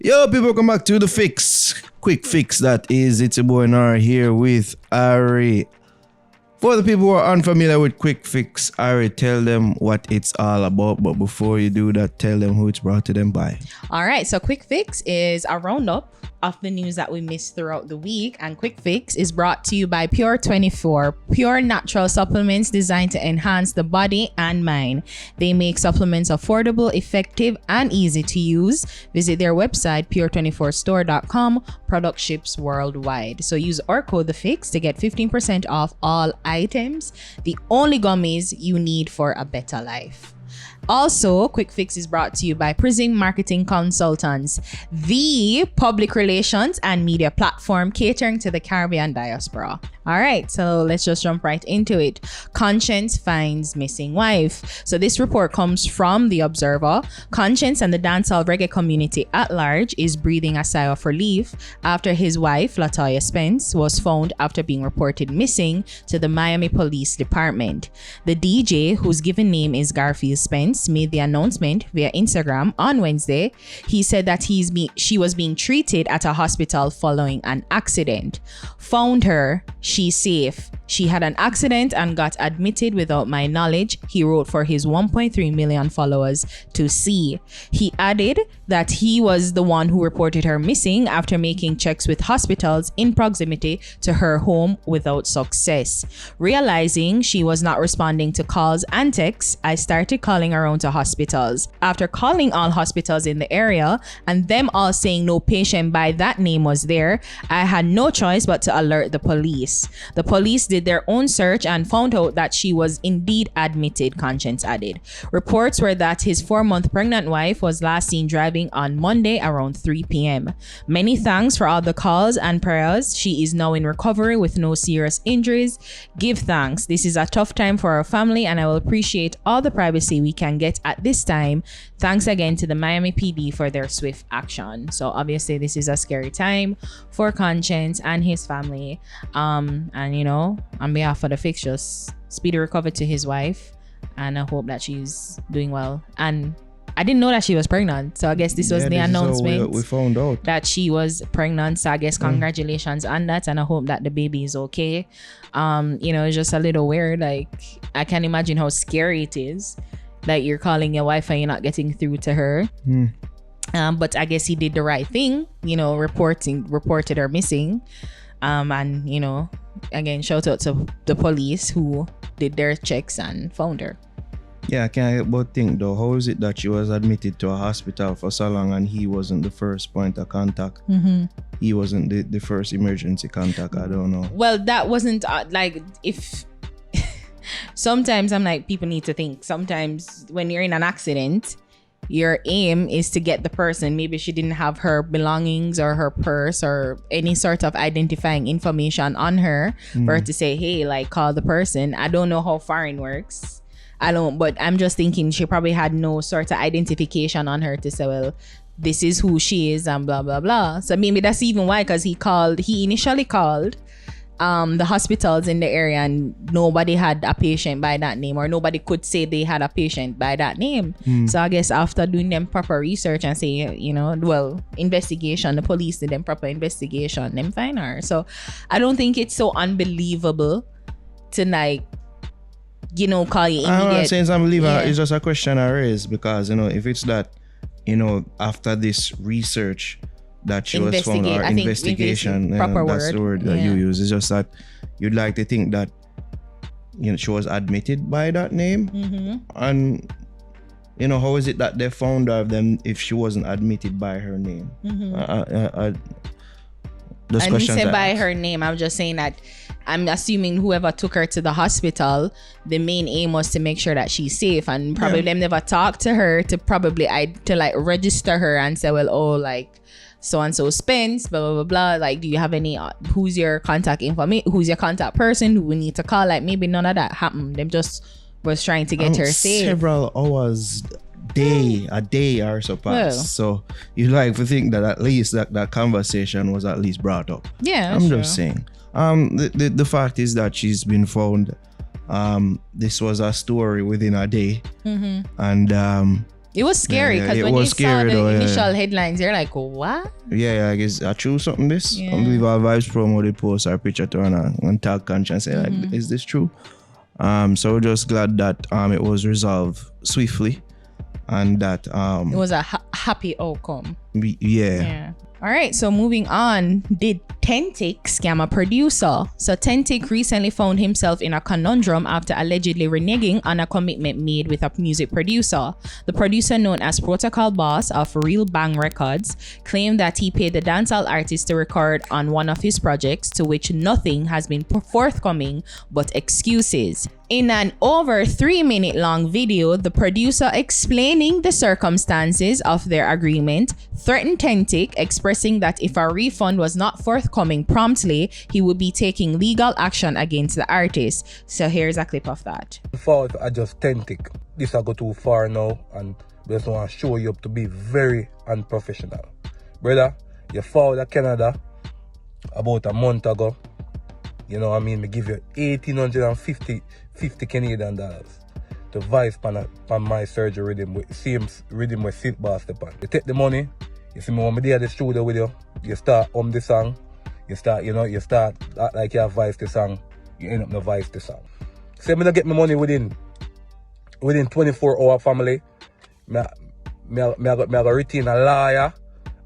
Yo, people, welcome back to The Fix. Quik Fix, that is. It's your boy Naro here with Ari. For the people who are unfamiliar with Quik Fix, Ari, tell them what it's all about. But before you do that, tell them who it's brought to them by. All right, so Quik Fix is a roundup of the news that we missed throughout the week, and Quik Fix is brought to you by Pure24, pure natural supplements designed to enhance the body and mind. They make supplements affordable, effective, and easy to use. Visit their website, pure24store.com. Product ships worldwide. So use our code TheFix to get 15% off all items. The only gummies you need for a better life. Also, Quik Fix is brought to you by Prism Marketing Consultants, the public relations and media platform catering to the Caribbean diaspora. All right, so let's just jump right into it. Konshens finds missing wife. So this report comes from The Observer. Konshens and the dancehall reggae community at large is breathing a sigh of relief after his wife, Latoya Spence, was found after being reported missing to the Miami Police Department. The DJ, whose given name is Garfield Spence, made the announcement via Instagram on Wednesday. He said that she was being treated at a hospital following an accident. Found her, she's safe. She had an accident and got admitted without my knowledge, he wrote for his 1.3 million followers to see. He added that he was the one who reported her missing after making checks with hospitals in proximity to her home without success. Realizing she was not responding to calls and texts, I started calling around to hospitals. After calling all hospitals in the area and them all saying no patient by that name was there, I had no choice but to alert the police. The police did their own search and found out that she was indeed admitted, Konshens added. Reports were that his 4-month pregnant wife was last seen driving on Monday around 3 p.m. Many thanks for all the calls and prayers. She is now in recovery with no serious injuries. Give thanks. This is a tough time for our family and I will appreciate all the privacy we can get at this time. Thanks again to the Miami PD for their swift action. So obviously this is a scary time for Konshens and his family. And you know, on behalf of the Fix, just speedy recovery to his wife, and I hope that she's doing well. And I didn't know that she was pregnant, so I guess this was the announcement. We found out that she was pregnant. So I guess congratulations on that, and I hope that the baby is okay. You know, it's just a little weird. Like, I can't imagine how scary it is that you're calling your wife and you're not getting through to her. But I guess he did the right thing, you know, reported her missing. And you know, again, shout out to the police who did their checks and found her. Yeah, I can't help but think though, how is it that she was admitted to a hospital for so long and he wasn't the first point of contact? He wasn't the first emergency contact. I don't know. Well, that wasn't like, if sometimes I'm like, people need to think. Sometimes when you're in an accident, your aim is to get the person. Maybe she didn't have her belongings or her purse or any sort of identifying information on her for her to say, hey, like, call the person. I don't know how foreign works. But I'm just thinking she probably had no sort of identification on her to say, well, this is who she is and blah, blah, blah. So maybe that's even why, because he initially called the hospitals in the area and nobody had a patient by that name, or nobody could say they had a patient by that name. So I guess after doing them proper research and say, you know, well, investigation, the police did them proper investigation, them find her. So I don't think it's so unbelievable to, like, you know, call you immediate. I'm not saying it's unbelievable. It's just a question I raise because, you know, if it's that, you know, after this research that she was found, or investigation, that's the word that you use. It's just that you'd like to think that, you know, she was admitted by that name. And, you know, how is it that they found her then if she wasn't admitted by her name? I didn't say by her name. I'm just saying that I'm assuming whoever took her to the hospital, the main aim was to make sure that she's safe, and probably them never talked to her to like register her and say, well, oh, like, so and so Spence, blah blah blah blah. Like, do you have any? Who's your contact information? Who's your contact person who we need to call? Like, maybe none of that happened. Them just was trying to get her safe. Several hours, a day or so passed. So you like to think that at least that conversation was at least brought up. Yeah, I'm just saying. The fact is that she's been found. This was a story within a day, and It was scary because when you saw the initial headlines, you're like, what? Yeah, I guess I choose something this. I believe our Vibes promo did post our picture to and tag Konshen and say, like, is this true? So we're just glad that it was resolved swiftly and that it was a happy outcome. Yeah. All right, so moving on, did TenTik scam a producer? So TenTik recently found himself in a conundrum after allegedly reneging on a commitment made with a music producer. The producer, known as Protocol Boss of Real Bang Records, claimed that he paid the dancehall artist to record on one of his projects, to which nothing has been forthcoming but excuses. In an over 3-minute long video, the producer explaining the circumstances of their agreement threatened TenTik, expressing that if a refund was not forthcoming promptly, he would be taking legal action against the artist. So here's a clip of that. Before I just TenTik, this I go too far now, and we just want to show you up to be very unprofessional. Brother, you followed to Canada about a month ago. You know what I mean? Me give you 1,850 Canadian dollars to vice pan my surgery rhythm with same rhythm with Silk Bar step on. You take the money, you see me when me there at the studio with you start the song, you start act like you vice the song, you end up no vice the song. Say me not get my money within 24-hour family, me I retain a lawyer,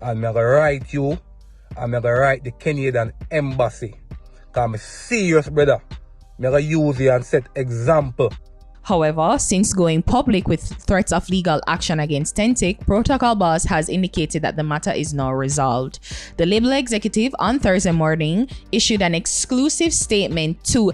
and me I write you, and me I write the Canadian embassy. Cause I'm serious, brother. I'm gonna use you and set example. However, since going public with threats of legal action against TenTik, Protocol Boss has indicated that the matter is now resolved. The label executive on Thursday morning issued an exclusive statement to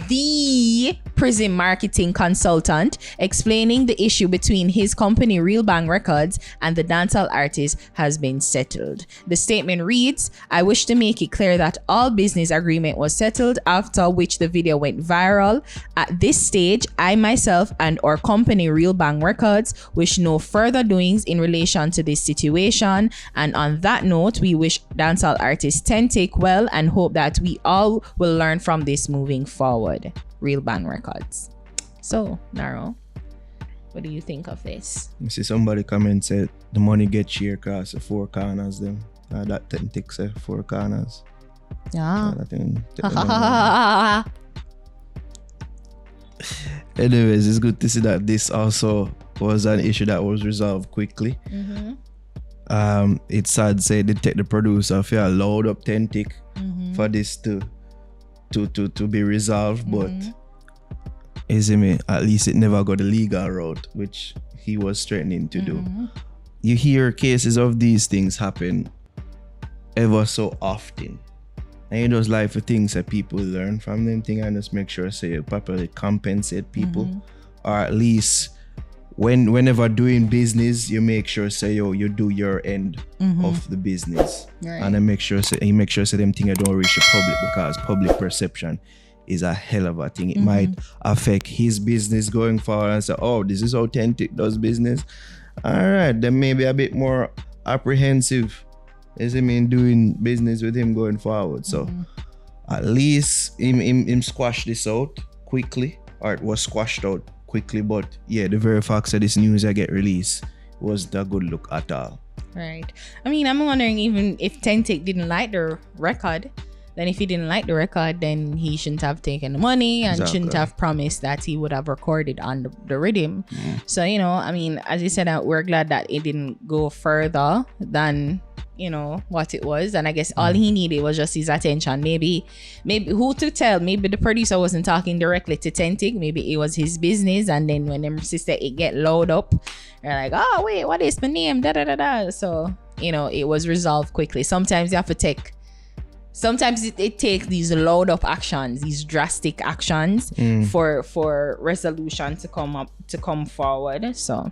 the prison marketing consultant explaining the issue between his company Real Bang Records and the dancehall artist has been settled. The statement reads, "I wish to make it clear that all business agreement was settled, after which the video went viral. At this stage, I myself and our company Real Bang Records wish no further doings in relation to this situation, and on that note, we wish dancehall artist TenTik well and hope that we all will learn from this moving forward. Real Bang Records." So, Naro, what do you think of this? You see somebody comment said the money get shared across the 4 corners them. That TenTik said 4 corners. Yeah. Anyways, it's good to see that this also was an issue that was resolved quickly. It's sad say they take the producer if you load up TenTik for this to be resolved, but at least it never got the legal route, which he was threatening to do. You hear cases of these things happen ever so often. And you just like for things that people learn from them thing and just make sure say you properly compensate people. Or at least whenever doing business, you make sure say you do your end of the business. Right. And then make sure say them things don't reach the public, because public perception is a hell of a thing. It might affect his business going forward and say, oh, this is how TenTik does business. Alright, then maybe a bit more apprehensive doing business with him going forward. So at least him squash this out quickly, or it was squashed out quickly. But yeah, the very fact that this news I get released wasn't a good look at all. Right. I mean, I'm wondering, even if TenTik didn't like the record, then if he didn't like the record, then he shouldn't have taken the money and shouldn't have promised that he would have recorded on the rhythm. So, I mean, as you said, we're glad that it didn't go further than what it was. And I guess all he needed was just his attention. Maybe who to tell? Maybe the producer wasn't talking directly to TenTik. Maybe it was his business, and then when them sister it get load up, they're like, oh wait, what is my name? Da da da da. So it was resolved quickly. Sometimes you have to take. Sometimes it takes these load up actions, these drastic actions for resolution to come forward. So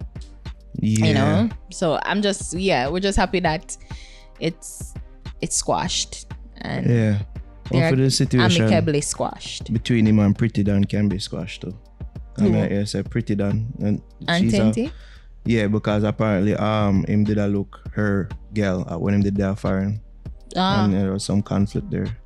so we're just happy that it's squashed, and for the situation amicably squashed between him and Pretty Dan can be squashed too. And I say Pretty Dan and TenTik. Yeah, because apparently him did a look her girl when him did their firing. And there was some conflict there.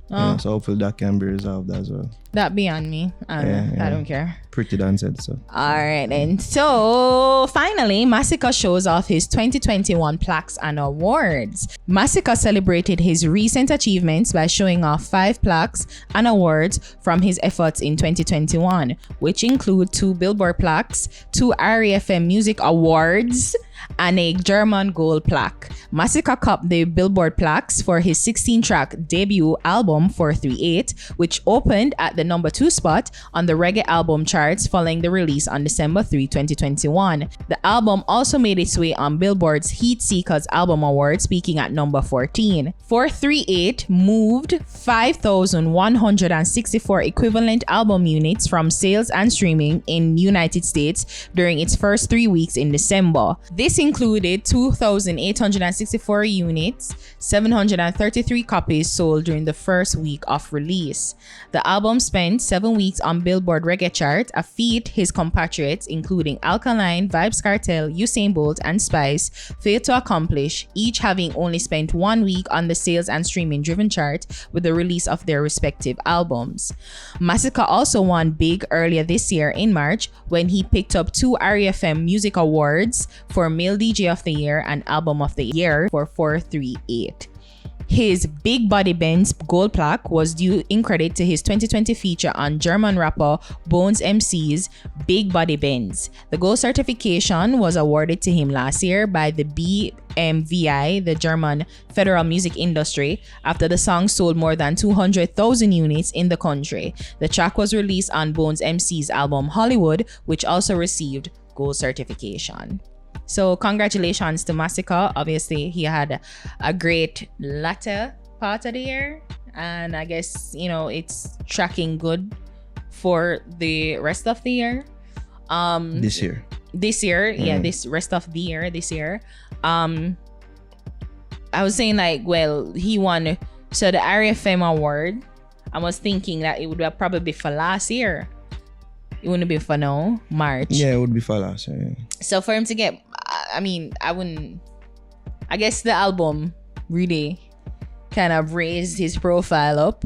Yeah, so hopefully that can be resolved as well. That beyond me. I don't care. Pretty done said so. All right, and so finally, Masicka shows off his 2021 plaques and awards. Masicka celebrated his recent achievements by showing off 5 plaques and awards from his efforts in 2021, which include 2 Billboard Plaques, 2 Ari FM Music Awards, and a German gold plaque. Masicka copped the Billboard Plaques for his 16-track debut album 438, which opened at the number 2 spot on the reggae album charts following the release on December 3, 2021. The album also made its way on Billboard's Heat Seekers Album Award, peaking at number 14. 438 moved 5,164 equivalent album units from sales and streaming in United States during its first 3 weeks in December. This included 2,864 units, 733 copies sold during the first week of release. The album spent 7 weeks on Billboard Reggae Chart, a feat his compatriots, including Alkaline, Vybz Kartel, Usain Bolt, and Spice, failed to accomplish, each having only spent 1 week on the sales and streaming driven chart with the release of their respective albums. Masicka also won big earlier this year in March when he picked up 2 Ari FM Music Awards for Male DJ of the Year and Album of the Year for 438. His Big Body Benz gold plaque was due in credit to his 2020 feature on German rapper Bones MC's Big Body Benz. The gold certification was awarded to him last year by the BMVI, the German Federal Music Industry, after the song sold more than 200,000 units in the country. The track was released on Bones MC's album Hollywood, which also received gold certification. So congratulations to Masicka. Obviously, he had a great latter part of the year, and I guess, you know, it's tracking good for the rest of the year. This year, this rest of the year this year. I was saying, like, well, he won so the Ari FM award. I was thinking that it would have probably be for last year. It wouldn't be for now, March. Yeah, it would be for last year. Yeah. So for him to get, I guess the album really kind of raised his profile up.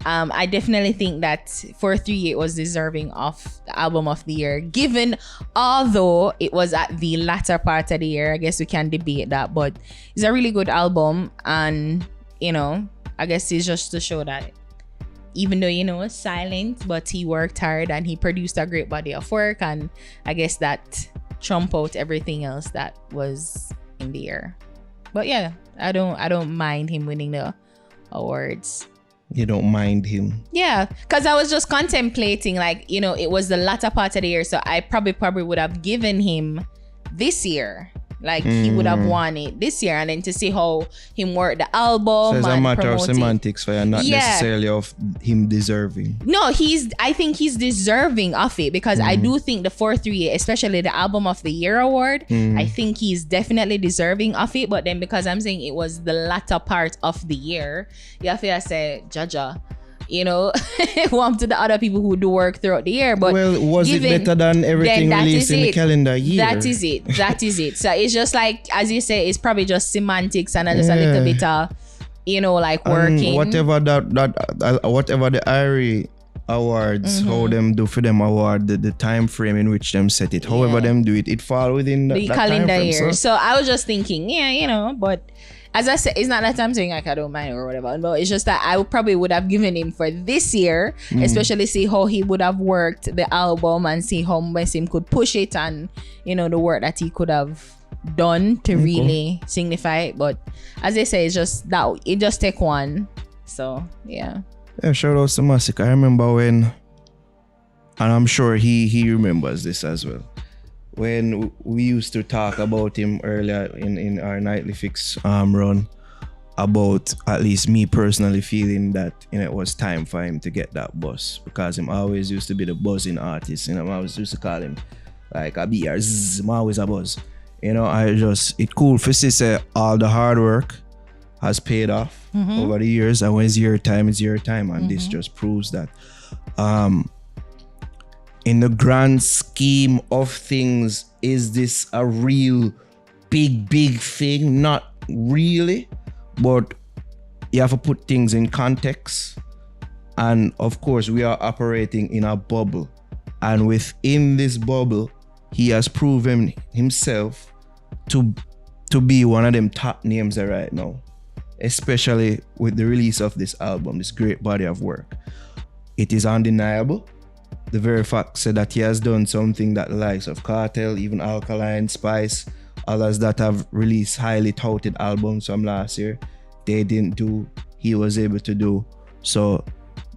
I definitely think that 438 was deserving of the album of the year, given although it was at the latter part of the year. I guess we can debate that, but it's a really good album, and, you know, I guess it's just to show that even though, you know, silent, but he worked hard and he produced a great body of work, and I guess that trumped out everything else that was in the air. But yeah, I don't mind him winning the awards. You don't mind him? Yeah, because I was just contemplating, like, you know, it was the latter part of the year, so I probably would have given him this year. Like, he would have won it this year, and then to see how him work the album. So it's a matter of semantics for you, not necessarily of him deserving. No, I think he's deserving of it, because I do think the 438, especially the Album of the Year award, I think he's definitely deserving of it. But then because I'm saying it was the latter part of the year, you have to say, Jaja, you know, warm to the other people who do work throughout the year. But well, was it better than everything released in the calendar year? That is it. So it's just like, as you say, it's probably just semantics and just a little bit of, you know, like working. And whatever whatever the Ari awards, how them do for them award, the time frame in which them set it, however them do it, it fall within the calendar time frame, year. So I was just thinking, yeah, you know, but as I said, it's not that I'm saying like I don't mind or whatever, but it's just that I probably would have given him for this year, especially see how he would have worked the album and see how much him could push it, and, you know, the work that he could have done to really signify it. But as I say, it's just that it just take one. So yeah. Yeah, shout out to Masicka. I remember when, and I'm sure he remembers this as well, when we used to talk about him earlier in our nightly fix run, about at least me personally feeling that, you know, it was time for him to get that buzz, because him always used to be the buzzing artist. You know, I always used to call him like a beer, I'm always a buzz. You know, it cool for say all the hard work has paid off over the years, and when it's your time, and this just proves that. In the grand scheme of things, is this a real big thing? Not really, but you have to put things in context. And of course, we are operating in a bubble. And within this bubble, he has proven himself to be one of them top names right now. Especially with the release of this album, this great body of work. It is undeniable. The very fact said that he has done something that the likes of Cartel, even Alkaline, Spice, others that have released highly touted albums from last year, they didn't do, he was able to do. So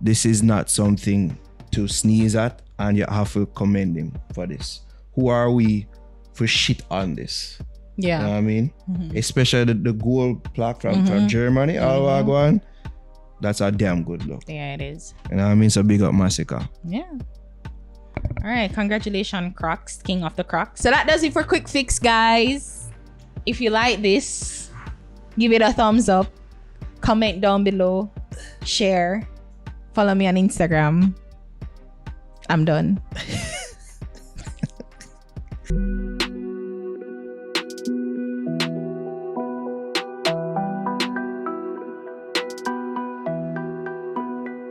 this is not something to sneeze at, and you have to commend him for this. Who are we for shit on this? Yeah. You know what I mean? Especially the gold plaque from Germany, all that's a damn good look. Yeah, it is. You know what I mean? So big up Masicka. Yeah. All right, congratulations, Crocs, King of the Crocs. So that does it for Quik Fix, guys. If you like this, give it a thumbs up, comment down below, share, follow me on Instagram. I'm done.